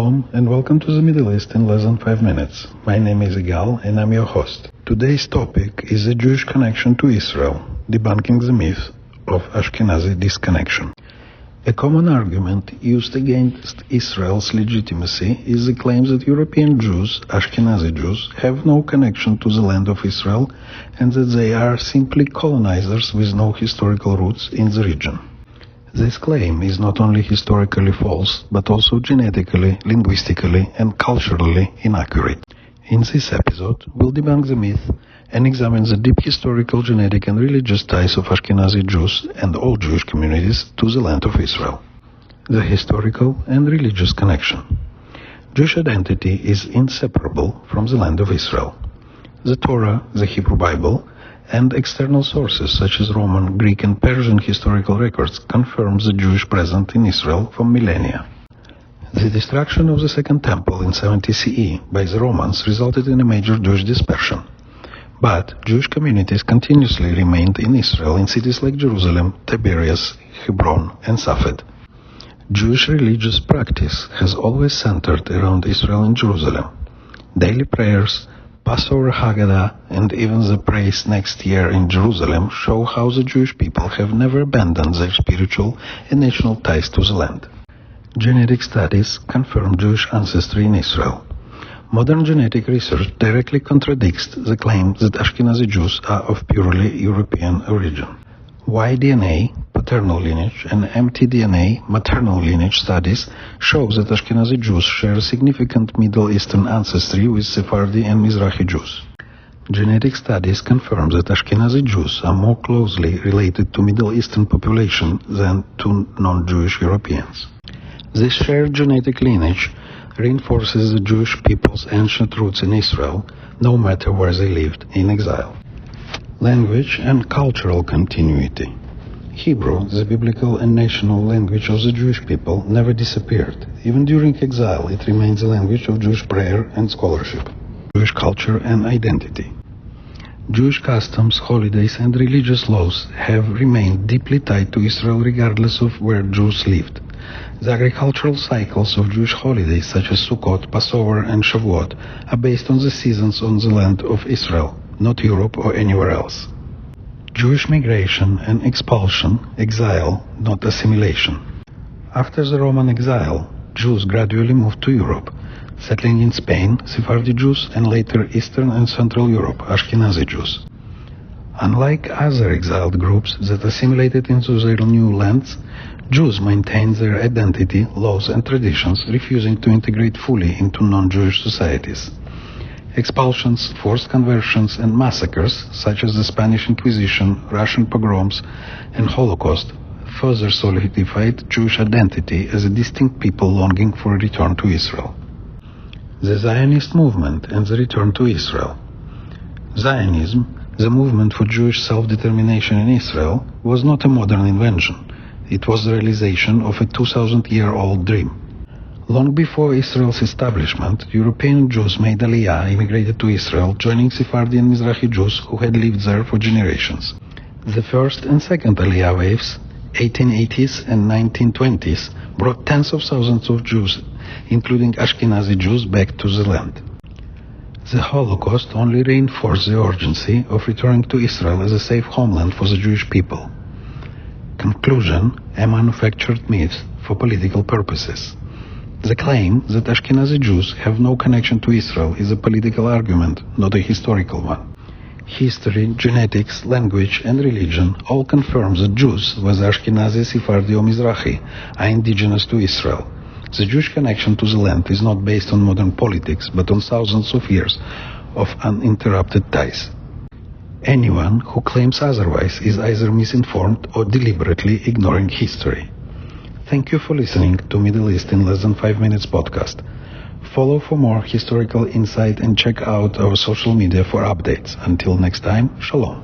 Shalom and welcome to the Middle East in less than 5 minutes. My name is Igal and I'm your host. Today's topic is the Jewish connection to Israel, debunking the myth of Ashkenazi disconnection. A common argument used against Israel's legitimacy is the claim that European Jews, Ashkenazi Jews, have no connection to the land of Israel and that they are simply colonizers with no historical roots in the region. This claim is not only historically false, but also genetically, linguistically, and culturally inaccurate. In this episode, we'll debunk the myth and examine the deep historical, genetic, and religious ties of Ashkenazi Jews and all Jewish communities to the land of Israel. The historical and religious connection. Jewish identity is inseparable from the land of Israel. The Torah, the Hebrew Bible, and external sources such as Roman, Greek, and Persian historical records confirm the Jewish presence in Israel for millennia. The destruction of the Second Temple in 70 CE by the Romans resulted in a major Jewish dispersion. But Jewish communities continuously remained in Israel in cities like Jerusalem, Tiberias, Hebron, and Safed. Jewish religious practice has always centered around Israel and Jerusalem. Daily prayers, Passover Haggadah, and even the praise next year in Jerusalem show how the Jewish people have never abandoned their spiritual and national ties to the land. Genetic studies confirm Jewish ancestry in Israel. Modern genetic research directly contradicts the claim that Ashkenazi Jews are of purely European origin. Y-DNA, paternal lineage, and mtDNA, maternal lineage studies show that Ashkenazi Jews share a significant Middle Eastern ancestry with Sephardi and Mizrahi Jews. Genetic studies confirm that Ashkenazi Jews are more closely related to Middle Eastern population than to non-Jewish Europeans. This shared genetic lineage reinforces the Jewish people's ancient roots in Israel, no matter where they lived in exile. Language and cultural continuity. Hebrew, the biblical and national language of the Jewish people, never disappeared. Even during exile, it remains the language of Jewish prayer and scholarship, Jewish culture and identity. Jewish customs, holidays, and religious laws have remained deeply tied to Israel regardless of where Jews lived. The agricultural cycles of Jewish holidays such as Sukkot, Passover, and Shavuot are based on the seasons on the land of Israel, not Europe or anywhere else. Jewish migration and expulsion, exile, not assimilation. After the Roman exile, Jews gradually moved to Europe, settling in Spain, Sephardi Jews, and later Eastern and Central Europe, Ashkenazi Jews. Unlike other exiled groups that assimilated into their new lands, Jews maintained their identity, laws, and traditions, refusing to integrate fully into non-Jewish societies. Expulsions, forced conversions, and massacres, such as the Spanish Inquisition, Russian pogroms, and Holocaust, further solidified Jewish identity as a distinct people longing for a return to Israel. The Zionist movement and the return to Israel. Zionism, the movement for Jewish self-determination in Israel, was not a modern invention. It was the realization of a 2,000-year-old dream. Long before Israel's establishment, European Jews made Aliyah, immigrated to Israel, joining Sephardi and Mizrahi Jews who had lived there for generations. The first and second Aliyah waves, 1880s and 1920s, brought tens of thousands of Jews, including Ashkenazi Jews, back to the land. The Holocaust only reinforced the urgency of returning to Israel as a safe homeland for the Jewish people. Conclusion: a manufactured myth for political purposes. The claim that Ashkenazi Jews have no connection to Israel is a political argument, not a historical one. History, genetics, language, and religion all confirm that Jews, whether Ashkenazi, Sephardi, or Mizrahi, are indigenous to Israel. The Jewish connection to the land is not based on modern politics, but on thousands of years of uninterrupted ties. Anyone who claims otherwise is either misinformed or deliberately ignoring history. Thank you for listening to Middle East in less than 5 minutes podcast. Follow for more historical insight and check out our social media for updates. Until next time, Shalom.